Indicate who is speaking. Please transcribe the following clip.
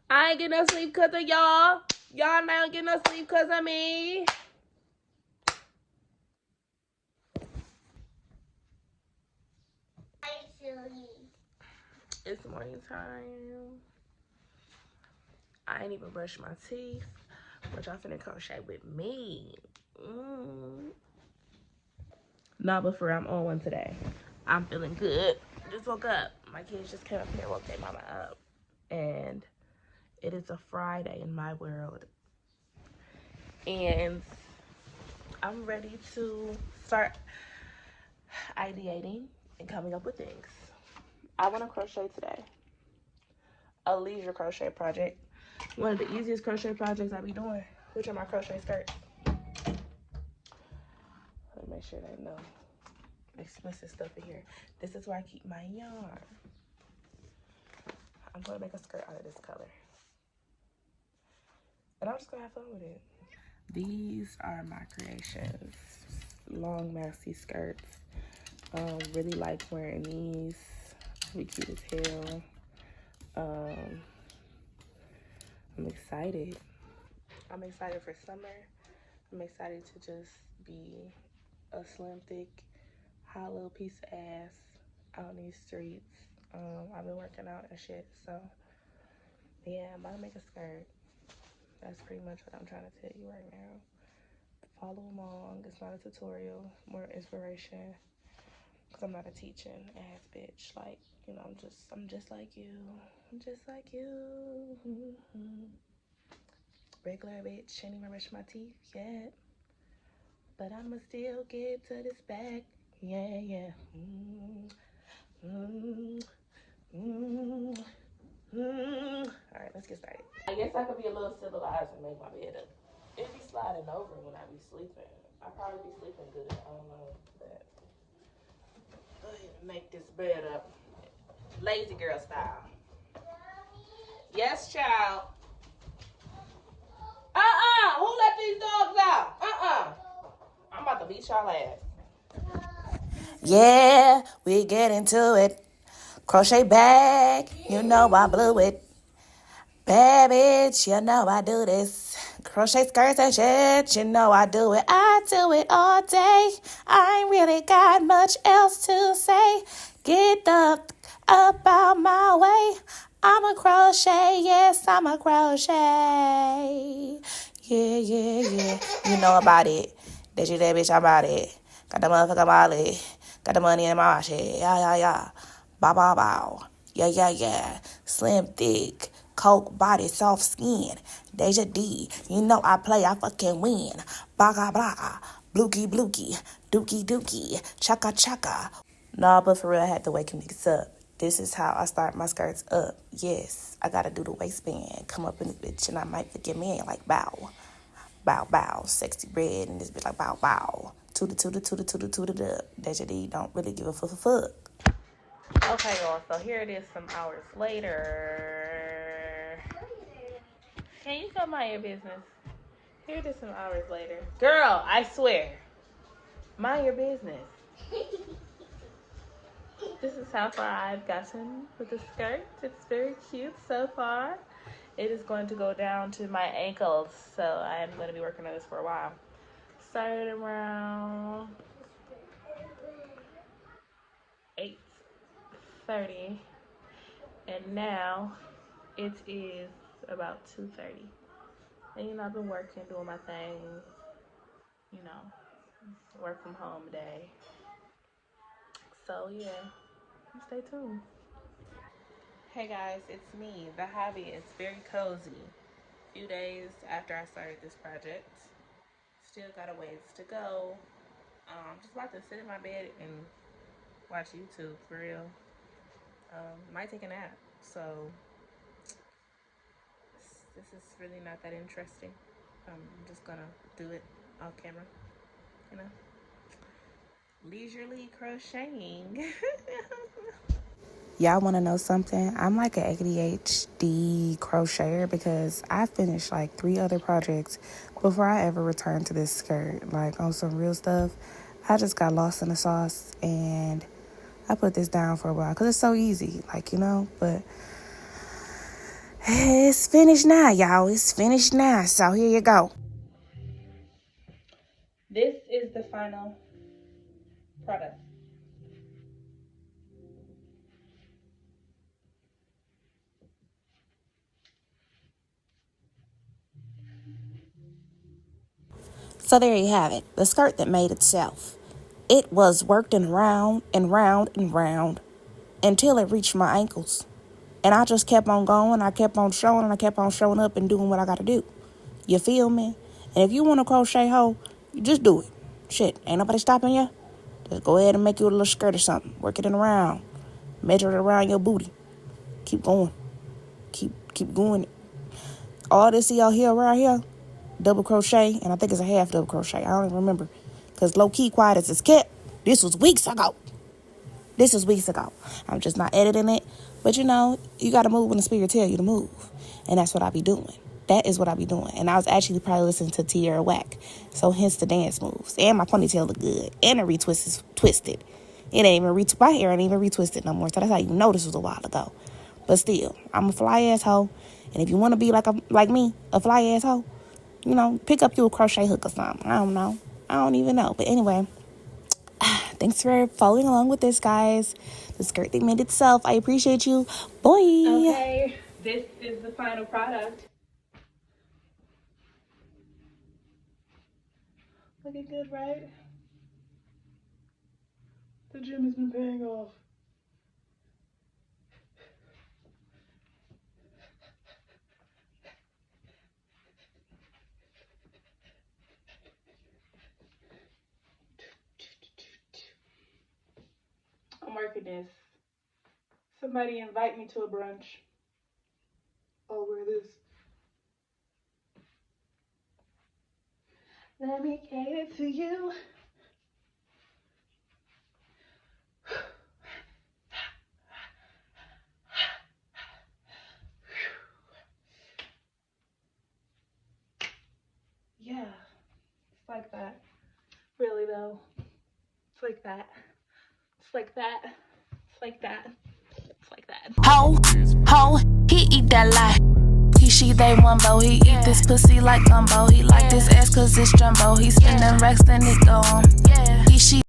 Speaker 1: I ain't getting no sleep because of y'all. Y'all not getting no sleep because of me. It's morning time. I ain't even brushed my teeth, but y'all finna crochet with me. Nah, but for real, I'm on one today. I'm feeling good. Just woke up. My kids just came up here, woke their mama up. And it is a Friday in my world. And I'm ready to start ideating and coming up with things. I want to crochet today. A leisure crochet project. One of the easiest crochet projects I be doing, which are my crochet skirts. Let me make sure they know explicit stuff in here. This is where I keep my yarn. I'm going to make a skirt out of this color. And I'm just going to have fun with it. These are my creations. Long, maxi skirts. Really like wearing these. Be cute as hell. I'm excited. I'm excited for summer. I'm excited to just be a slim, thick, hot little piece of ass out in these streets. I've been working out and shit, so yeah, I'm about to make a skirt. That's pretty much what I'm trying to tell you right now. Follow along. It's not a tutorial, more inspiration. Cause I'm not a teaching ass bitch. Like, you know, I'm just like you. I'm just like you. Regular bitch. Ain't even brush my teeth yet. But I'ma still get to this bag. Yeah, yeah. Alright, let's get started. I guess I could be a little civilized and make my bed up. It be sliding over when I be sleeping. I probably be sleeping good. I don't know. But go ahead and make this bed up. Lazy girl style. Yes, child. Who let these dogs out? I'm about to beat y'all ass. Yeah, we get into it. Crochet bag, you know I blew it. Bad bitch, you know I do this. Crochet skirts and shit, you know I do it. I do it all day. I ain't really got much else to say. Get the up out my way. I'm a crochet, yes, I'm a crochet. Yeah, yeah, yeah. You know about it. That you that bitch, I'm about it. Got the motherfucker Molly. Got the money in my shit. Yeah, yeah, yeah. Bow, bow, bow. Yeah, yeah, yeah. Slim, thick. Coke, body, soft skin. Daija D. You know I play, I fucking win. Baga, baga. Blookie, blookie. Dookie, dookie. Chaka, chaka. Nah, but for real, I had to wake niggas up. This is how I start my skirts up. Yes, I gotta do the waistband. Come up in this bitch and I might forget me like bow. Bow, bow. Sexy red and this bitch like bow, bow. Toota, toota, toota, toota, toota, up. Daija D don't really give a fuck. Okay, y'all, so here it is some hours later. Can you come mind your business? Here it is some hours later. Girl, I swear. Mind your business. This is how far I've gotten with the skirt. It's very cute so far. It is going to go down to my ankles, so I am going to be working on this for a while. Started around 8:30, and now it is about 2:30. And you know, I've been working, doing my thing, you know, work from home day. So yeah, stay tuned. Hey guys, it's me, the Hobbiist. Very cozy. Few days after I started this project, still got a ways to go. Just about to sit in my bed and watch YouTube for real. Might take a nap. So this is really not that interesting. I'm just gonna do it off camera, you know. Leisurely crocheting. Y'all want to know something? I'm like an ADHD crocheter because I finished like 3 other projects before I ever returned to this skirt. Like on some real stuff, I just got lost in the sauce and I put this down for a while because it's so easy, like, you know. But It's finished now, y'all. It's finished now. So here you go. This is the final product. So there you have it, the skirt that made itself. It was worked and round and round and round until it reached my ankles. And I just kept on going, I kept on showing, and I kept on showing up and doing what I gotta do. You feel me? And if you want to crochet hoe, you just do it. Shit, ain't nobody stopping you. Just go ahead and make you a little skirt or something. Work it in around. Measure it around your booty. Keep going. Keep going. All this y'all here around here, double crochet, and I think it's a half double crochet. I don't even remember. Because low-key quiet as it's kept. This was weeks ago. I'm just not editing it. But you know, you got to move when the spirit tell you to move. And that's what I be doing. That is what I be doing. And I was actually probably listening to Tierra Whack. So hence the dance moves. And my ponytail look good. And the retwist is twisted. It ain't even my hair ain't even retwisted no more. So that's how you know this was a while ago. But still, I'm a fly ass hoe. And if you want to be like me, a fly ass hoe, you know, pick up your crochet hook or something. I don't know. I don't even know. But anyway, thanks for following along with this, guys. The skirt thing made itself. I appreciate you. Boy. Okay, this is the final product. Looking good, right? The gym has been paying off. I'm working this. Somebody invite me to a brunch. I'll wear this. Let me cater to you. Yeah, it's like that. Really though. It's like that. It's like that. It's like that. It's like that. Ho, he eat that lie. He, she, they, one bow. He eat this pussy like gumbo. He like this ass cause it's jumbo. He spending racks, then it go on. He, she.